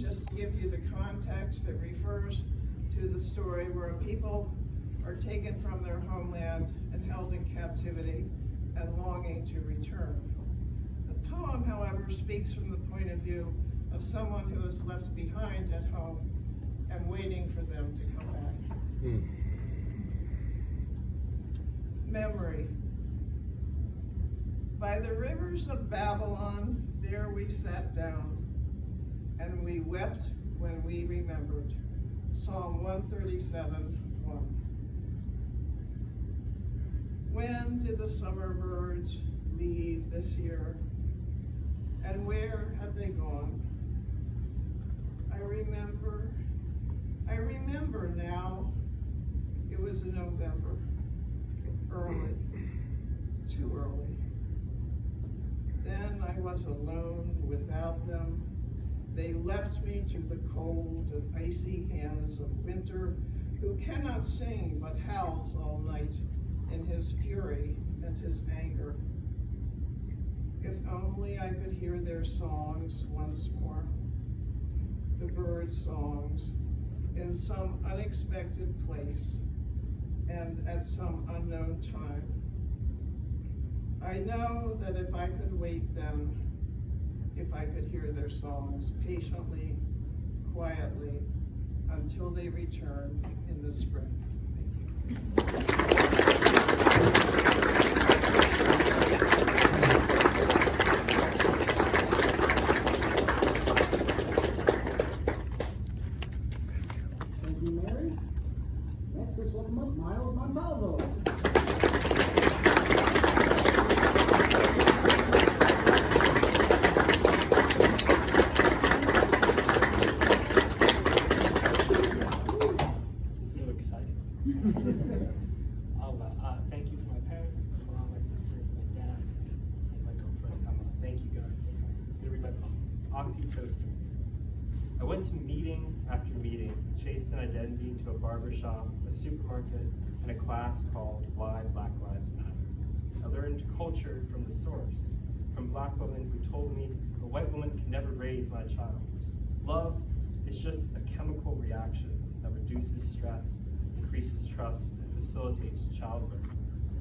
just to give you the context, it refers to the story where people are taken from their homeland and held in captivity and longing to return. The poem, however, speaks from the point of view of someone who is left behind at home and waiting for them to come back. Memory. By the rivers of Babylon, there we sat down, and we wept when we remembered. Psalm 137:1. When did the summer birds leave this year? And where have they gone? I remember now. It was in November. Early. Too early. Then I was alone without them. They left me to the cold and icy hands of winter, who cannot sing but howls all night in his fury and his anger. If only I could hear their songs once more, the birds' songs, in some unexpected place and at some unknown time. I know that if I could wait then, if I could hear their songs patiently, quietly, until they return in the spring. Thank you, Mary. Next, let's welcome up Miles Montalvo. Thank you for my parents, my mom, my sister, my dad, and my girlfriend Emma. Thank you guys. I'm gonna read my poem. Oxytocin. I went to meeting after meeting, chased an identity to a barber shop, a supermarket, and a class called Why Black Lives Matter. I learned culture from the source, from Black women who told me a white woman can never raise my child. Love is just a chemical reaction that reduces stress, increases trust, and facilitates childbirth.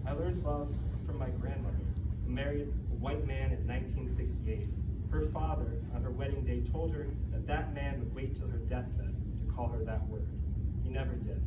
I learned love from my grandmother, who married a white man in 1968. Her father, on her wedding day, told her that that man would wait till her deathbed to call her that word. He never did.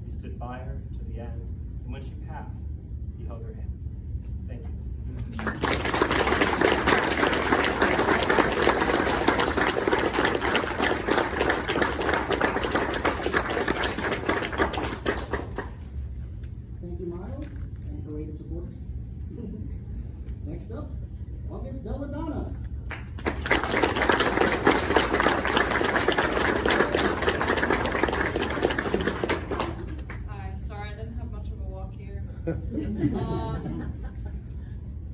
He stood by her to the end, and when she passed, he held her hand. Thank you. Thank you, Miles, and for waiting support. Next up, August Belladonna. Hi, sorry I didn't have much of a walk here.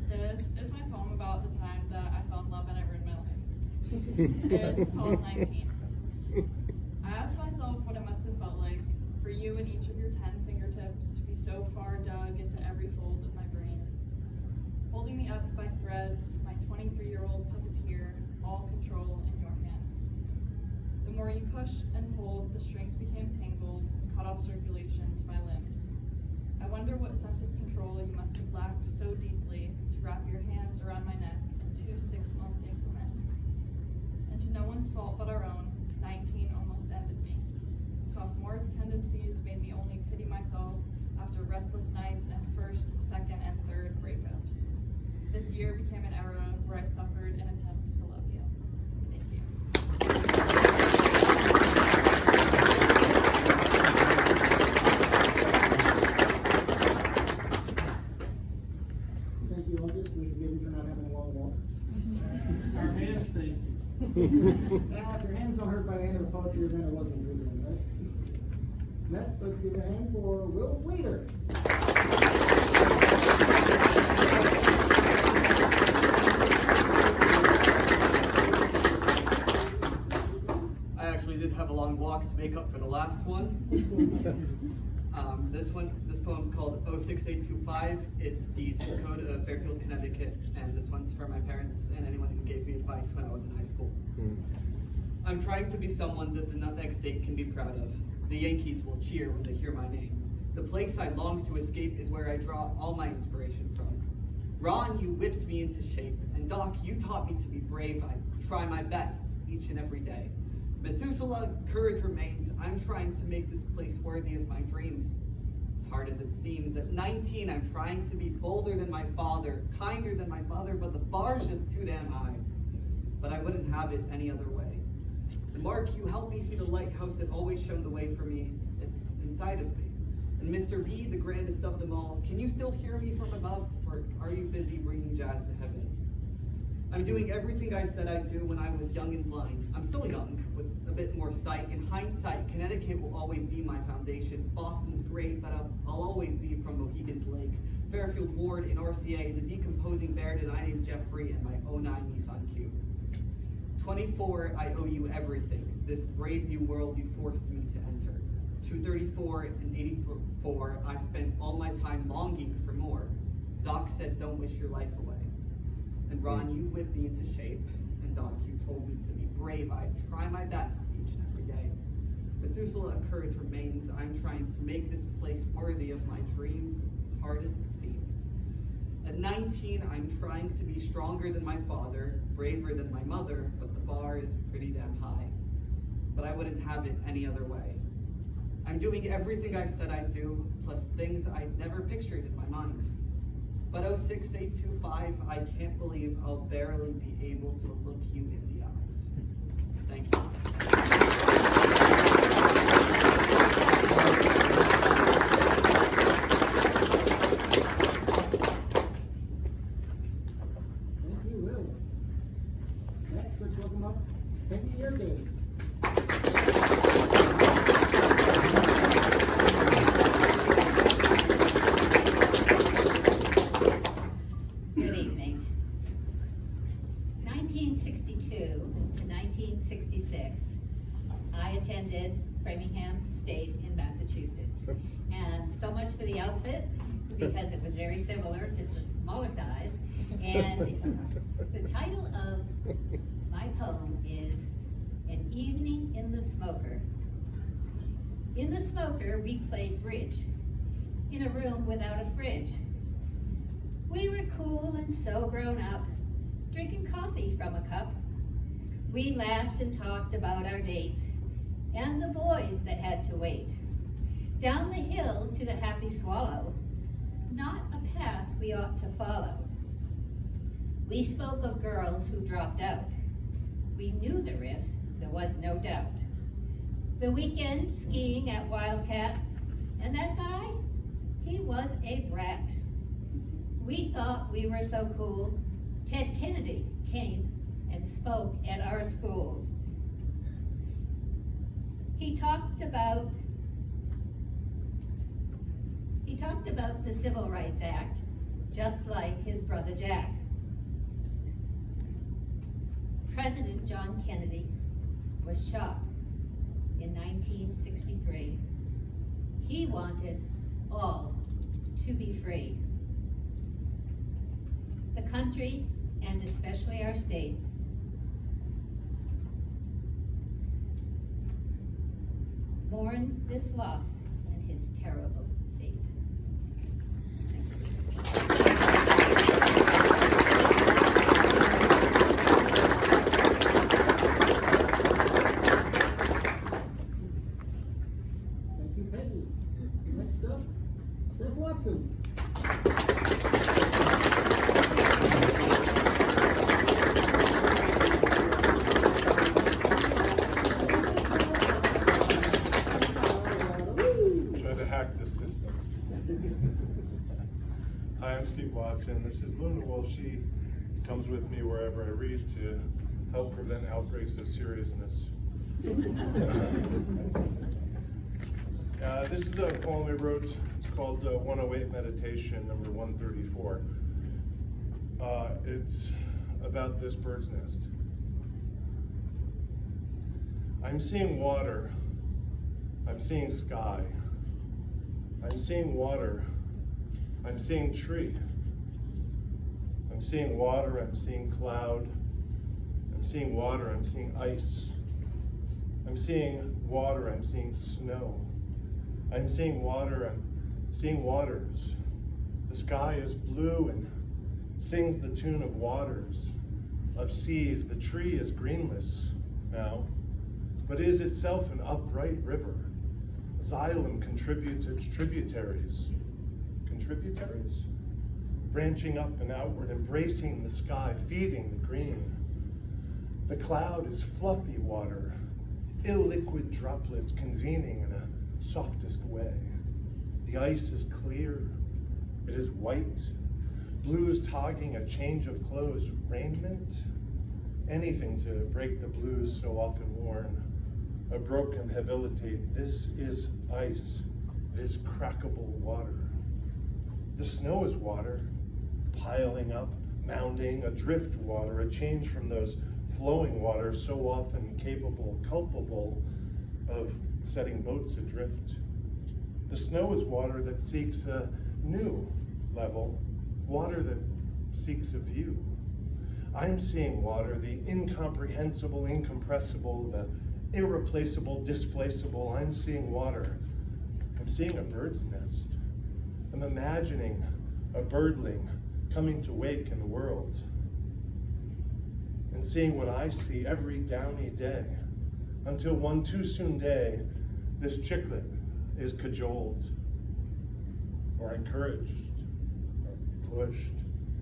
This is my poem about the time that I fell in love and it ruined my life. It's called 19. I asked myself what it must have felt like for you and each of your 10 fingertips to be so far dug into every fold of my brain. Holding me up by threads, my 23-year-old puppeteer, all control in your hands. The more you pushed and pulled, the strings became tangled and cut off circulation to my limbs. I wonder what sense of control you must have lacked so deeply to wrap your hands around my neck in 2 6-month increments. And to no one's fault but our own, 19 almost ended me. Sophomore tendencies made me only pity myself after restless nights and first, second, and third breakups. This year became an era where I suffered an attempt to love you. Thank you. Thank you, August. We forgive you for not having a long walk. Our hands, thank you. Now, if your hands don't hurt by the end of the poetry event, it wasn't a good one, right? Next, let's give a hand for Will Fleeter. I actually did have a long walk to make up for the last one. This poem's called 06825. It's the zip code of Fairfield, Connecticut, and this one's for my parents and anyone who gave me advice when I was in high school. I'm trying to be someone that the Nutmeg State can be proud of. The Yankees will cheer when they hear my name. The place I long to escape is where I draw all my inspiration from. Ron, you whipped me into shape, and Doc, you taught me to be brave. I try my best each and every day. Methuselah, courage remains. I'm trying to make this place worthy of my dreams. As hard as it seems, at 19, I'm trying to be bolder than my father, kinder than my mother, but the bar's just too damn high. But I wouldn't have it any other way. And Mark, you helped me see the lighthouse that always shone the way for me. It's inside of me. And Mr. B, the grandest of them all, can you still hear me from above, or are you busy bringing jazz to heaven? I'm doing everything I said I'd do when I was young and blind. I'm still young, with a bit more sight. In hindsight, Connecticut will always be my foundation. Boston's great, but I'll always be from Mohegan's Lake. Fairfield Ward in RCA, the decomposing bear that I named Jeffrey, and my 09 Nissan Cube. 24, I owe you everything. This brave new world you forced me to enter. 234 and 84, I spent all my time longing for more. Doc said, don't wish your life away. And Ron, you whipped me into shape. And Doc, you told me to be brave. I try my best each and every day. Methuselah, courage remains. I'm trying to make this place worthy of my dreams, as hard as it seems. At 19, I'm trying to be stronger than my father, braver than my mother, but the bar is pretty damn high. But I wouldn't have it any other way. I'm doing everything I said I'd do, plus things I'd never pictured in my mind. But 06825, I can't believe I'll barely be able to look you in the eyes. Thank you. Thank you, Will. Next, let's welcome up Peggy Yerkes. Good evening. 1962 to 1966, I attended Framingham State in Massachusetts. And so much for the outfit, because it was very similar, just a smaller size. And the title of my poem is An Evening in the Smoker. In the smoker, we played bridge in a room without a fridge. We were cool and so grown up, drinking coffee from a cup. We laughed and talked about our dates and the boys that had to wait. Down the hill to the Happy Swallow, not a path we ought to follow. We spoke of girls who dropped out. We knew the risk, there was no doubt. The weekend skiing at Wildcat, and that guy, he was a brat. We thought we were so cool. Ted Kennedy came and spoke at our school. He talked about the Civil Rights Act, just like his brother Jack. President John Kennedy was shot in 1963. He wanted all to be free. The country, and especially our state, mourn this loss and his terrible fate. Thank you, Peggy. Next up, Steph Watson. Try to hack the system. Hi, I'm Steve Watson. This is Luna Wolf. She comes with me wherever I read to help prevent outbreaks of seriousness. This is a poem I wrote. It's called 108 Meditation, number 134. It's about this bird's nest. I'm seeing water. I'm seeing sky. I'm seeing water. I'm seeing tree. I'm seeing water. I'm seeing cloud. I'm seeing water. I'm seeing ice. I'm seeing water, I'm seeing snow. I'm seeing water, I'm seeing waters. The sky is blue and sings the tune of waters, of seas. The tree is greenless now, but is itself an upright river. Xylem contributes its tributaries. Contributaries? Branching up and outward, embracing the sky, feeding the green. The cloud is fluffy water, illiquid droplets convening in a softest way. The ice is clear, it is white. Blues togging a change of clothes, raiment, anything to break the blues so often worn. A broken habilitate, this is ice, it is crackable water. The snow is water, piling up, mounding, adrift water, a change from those flowing waters so often culpable of setting boats adrift. The snow is water that seeks a new level, water that seeks a view. I'm seeing water, the incomprehensible, incompressible, the irreplaceable, displaceable. I'm seeing water. I'm seeing a bird's nest. I'm imagining a birdling coming to wake in the world. And seeing what I see every downy day, until one too soon day, this chicklet is cajoled, or encouraged, or pushed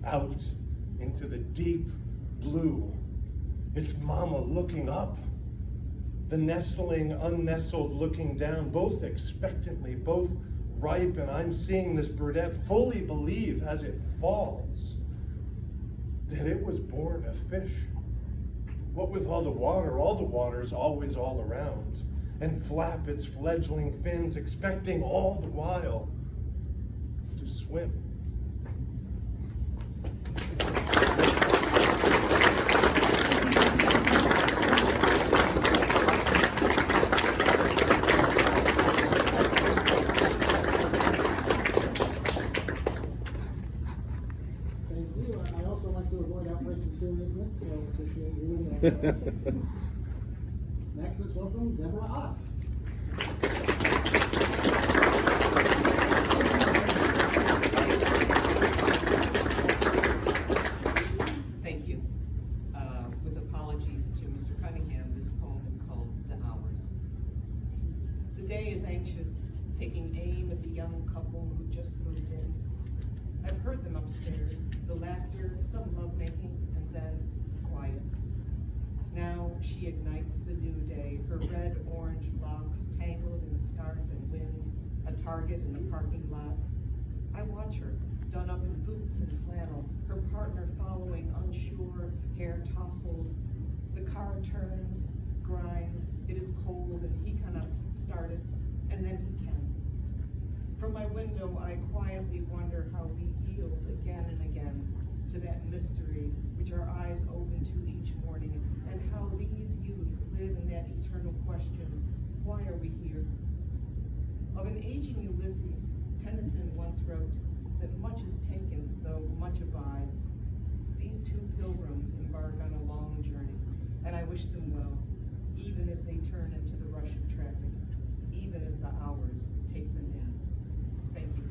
out into the deep blue. It's mama looking up, the nestling, unnestled looking down, both expectantly, both ripe, and I'm seeing this birdette fully believe as it falls that it was born a fish. What with all the water's always all around, and flap its fledgling fins, expecting all the while to swim. Thank you. I also like to avoid outbreaks of seriousness, so appreciate you doing that. Next, let's welcome Deborah Ott. Thank you. With apologies to Mr. Cunningham, this poem is called The Hours. The day is anxious, taking aim at the young couple who just moved in. I've heard them upstairs, the laughter, some lovemaking, and then quiet. Now she ignites the new day, her red-orange locks tangled in scarf and wind, a target in the parking lot. I watch her, done up in boots and flannel, her partner following, unsure, hair tousled. The car turns, grinds, it is cold, and he cannot start it, and then he can. From my window, I quietly wonder how we yield again and again to that mystery which our eyes open to each morning, and how these youth live in that eternal question, why are we here? Of an aging Ulysses, Tennyson once wrote that much is taken, though much abides. These two pilgrims embark on a long journey, and I wish them well, even as they turn into the rush of traffic, even as the hours take them in. Thank you.